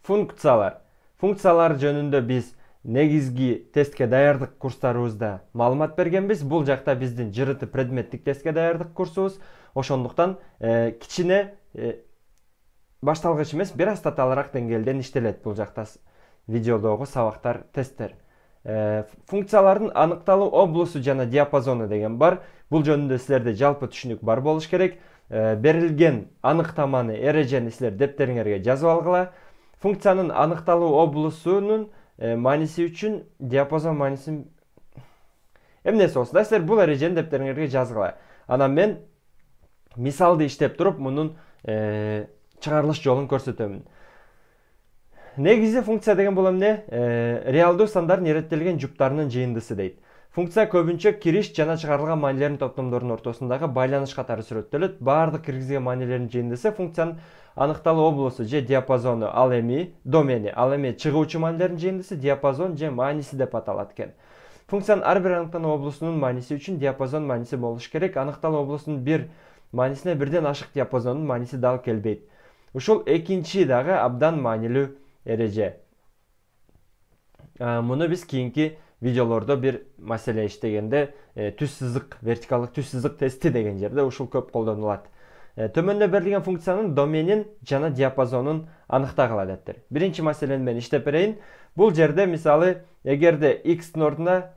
Функциялар. Функциялар жөнүндө биз негизги тестке даярдык курстарыбызда маалымат бергенбиз. Бул жакта биздин жырыты предметтик тестке даярдык курсубуз. Ошондуктан кичине башталгыч эмес, бир аз татаалыраак деңгээлден иштелет бул жакта видеодогу сабактар, тесттер. Функциялардын аныкталуу облусу жана диапазону деген бар. Бул жөнүндө силерде жалпы түшүнүк бар болуш керек. Берилген аныктаманы, эрежени силер дептериңерге жазып алгыла. Функциянын аныкталуу облусунун мааниси үчүн диапазон маанисин эмнеси болсун да, силер бул эрежени дептериңерге жазгыла. Анан мен мисалды иштеп туруп мунун чыгарылыш жолун көрсөтөмүн. Негизи функция деген бул эмне? Реалдуу сандардын иреттелген жуптарынын жыйындысы дейт. Функция көбүнчө кириш жана чыгарылган маанилердин топтомдорунун ортосундагы байланыш катары сүрөттөлөт. Баардык киргизген маанилердин жыйындысы функциянын аныкталуу облусу же диапазону, ал эми домени, ал эми чыгуучу маанилердин жыйындысы диапазон же мааниси деп аталат экен. Функциянын ар бир аныкталуу облусунун мааниси үчүн диапазон мааниси болуш керек. Аныкталуу облусунун бир маанисине бирден ашык диапазондун мааниси дал келбейт. Ушул экинчи дагы абдан маанилүү эреже. Муну биз кийинки видеолордо бир маселе иштегенде түз сызык, вертикалдык түз сызык тести деген жерде ушул көп колдонулат. Төмөндө берилген функциянын доменин жана диапазонун аныктагыла дептер. Биринчи маселени мен иштеп берейин. Бул жерде мисалы эгерде x'тин ордуна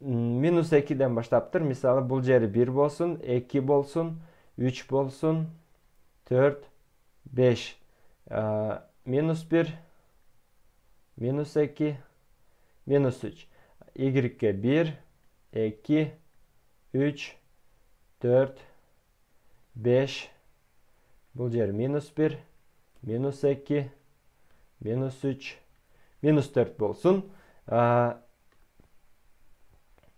-2ден баштаптыр. Мисалы бул жери 1 болсун, 2 болсун, 3 болсун, 4, 5, -1, -2, -3. Y'ге 1, 2, 3, 4, 5. Бул жер -1, -2, -3, -4 болсун.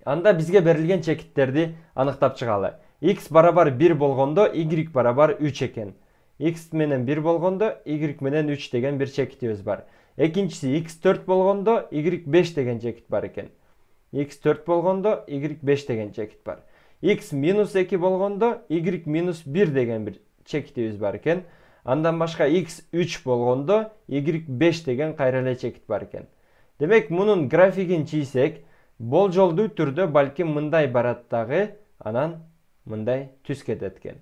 Анда бизге берилген чекиттерди аныктап чыгалы. X барабар 1 болгондо y барабар 3 экен. X менен 1 болгондо y менен 3 деген бир чекитибиз бар. Экинчиси x 4 болгондо y 5 деген чекит бар экен. X 4 болгондо y 5 деген чекит бар. X -2 болгондо y -1 деген бир чекитибиз бар экен. Андан башка x 3 болгондо y 5 деген кайра эле чекит бар экен. Демек мунун графигин чийсек, болжолдуу түрдө балким мындай барат дагы, анан мындай түз кетет экен.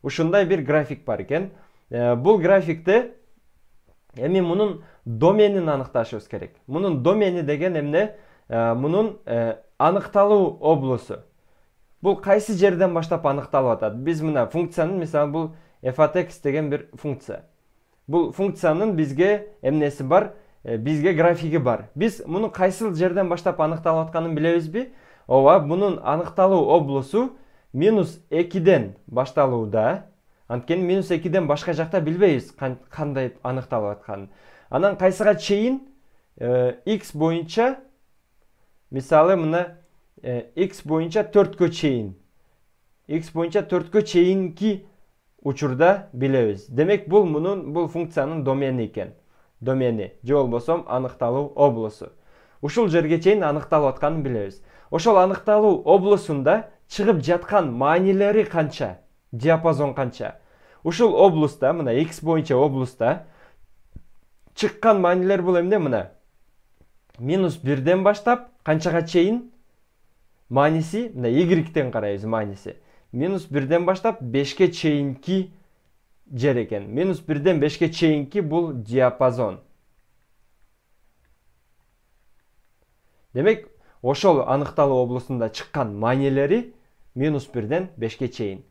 Ушундай бир график бар экен. Бул графикте эми мунун доменин аныкташыбыз керек. Мунун домени деген эмне? Мунун аныкталуу облусу. Бул кайсы жерден баштап аныкталып атат? Биз мына функциянын, мисалы бул f от x деген бир функция. Бул функциянын бизге эмнеси бар? Бизге графиги бар. Биз муну кайсыл жерден баштап аныкталып атканын билебизби? Ооба, мунун аныкталуу облусу -2ден башталууда. Анткени -2ден башка жакта билбейбиз кандай аныкталып атканын. Анан кайсыга чейин x боюнча, мисалы мына x боюнча 4кө чейин. X боюнча 4кө чейинки учурда билебиз. Демек бул функциянын домени экен. Домени же болбосо аныкталуу облусу. Ушул жерге чейин аныкталып атканын билебиз. Ошол аныкталуу облусунда чыгып жаткан маанилери канча, диапазон канча. Ушул облуста, мына x боюнча облуста чыккан маанилер бул эмне? Мына -1ден баштап канчага чейин мааниси, мына y-тен карайбыз мааниси. -1ден баштап 5ке чейинки жер экен. -1ден 5ке чейинки бул диапазон. Демек, ошол аныкталуу облусунда чыккан маанилери -1ден 5ке чейин.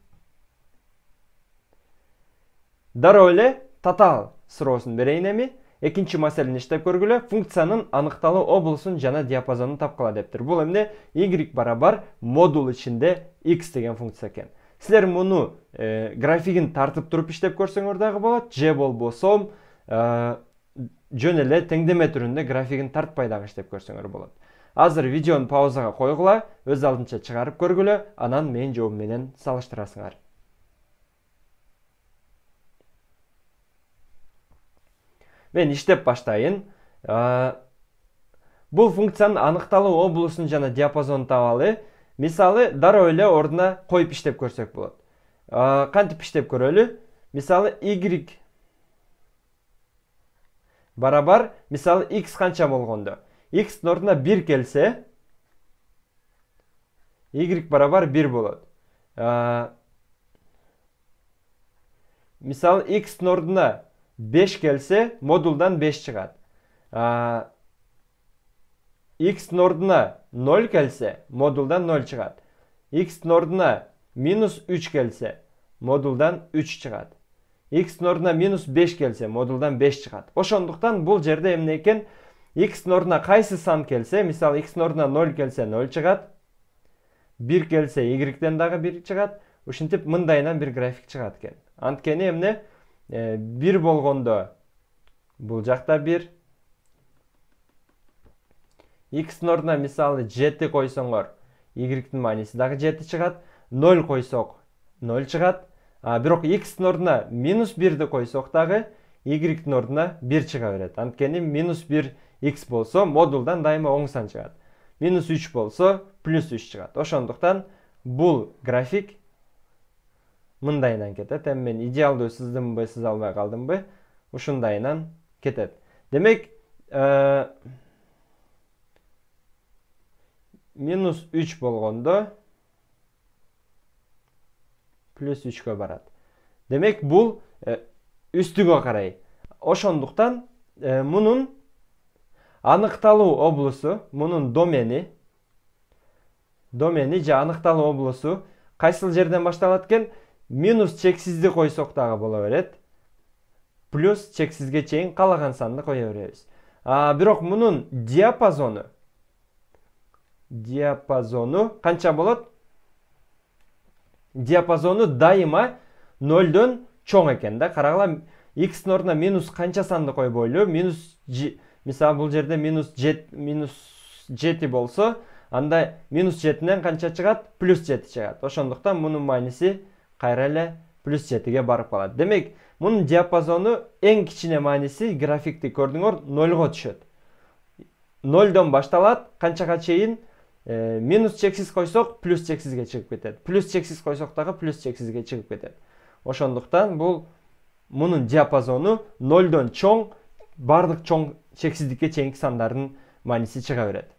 Дароо эле татаал суроосун берейин эми. Экинчи маселени иштеп көргүлө. Функциянын аныкталуу облусун жана диапазонун тапкыла дептир. Бул эмне? Y барабар модул ичинде x деген функция экен. Силер муну графигин тартып туруп иштеп көрсөңөр дагы болот, же болбосо жөн эле теңдеме түрүндө графигин тартпай дагы иштеп көрсөңөр болот. Азыр видеону паузага койгула, өз алдынча чыгарып көргүлө, анан менин жообум менен салыштырасыңар. Мен иштеп баштайын. Бул функциянын аныкталуу облусун жана диапазонун табалы. Мисалы, дароо эле ордуна коюп иштеп көрсөк болот. Кантип иштеп көрөлү? Мисалы, y барабар, мисалы x канча болгондо, x ордуна 1 келсе, y барабар 1 болот. Мисалы x ордуна 5 келсе, модулдан 5 чыгат. X ордуна 0 келсе, модулдан 0 чыгат. X ордуна минус 3 келсе, модулдан 3 чыгат. X ордуна минус 5 келсе, модулдан 5 чыгат. Ошондуктан бул жерде эмне экен? X ордуна кайсы сан келсе, мисалы x ордуна 0 келсе 0 чыгат. 1 келсе y'ден дагы 1 чыгат. Ушинтип мындайынан бир график чыгат экен. Анткени эмне? 1 болгондо бул жакта 1. X ордуна мисалы 7 койсоңор, y'дин мааниси дагы 7 чыгат. 0 койсок 0 чыгат. Бирок x ордуна минус 1 койсок дагы y'дин ордуна 1 чыга берет. Анткени минус 1 x болсо модулдан дайыма оң сан чыгат. Минус 3 болсо плюс 3 чыгат. Ошондуктан бул график мындайынан кетет. Эми мен идеалдуу сыздымбы, сыза албай калдымбы? Ушундайынан кетет. Демек, минус 3 болгондо плюс 3кө барат. Демек, бул үстүгө карай. Ошондуктан мунун аныкталуу облусу, мунун домени же аныкталуу облусу кайсыл жерден башталат экен? Минус чексизди койсок дагы боло берет. Плюс чексизге чейин калаган санды кое беребиз. Бирок мунун диапазону канча болот? Диапазону дайыма 0дөн чоң экен да. Карагыла, x ордуна минус канча санды койбойлу? Мисалы бул жерде минус 7 болсо, анда минус 7ден канча чыгат? Плюс 7 чыгат. Ошондуктан мунун мааниси кайра эле плюс 7ге барып калат. Демек, мунун диапазону эң кичине мааниси графикти көрдүңөр 0го түшөт. 0дон башталат, канчага чейин? Минус чексиз койсок, плюс чексизге чыгып кетет. Плюс чексиз койсок дагы плюс чексизге чыгып кетет. Ошондуктан бул мунун диапазону 0дон чоң, бардык чоң чексиздикке чейинки сандардын мааниси чыга берет.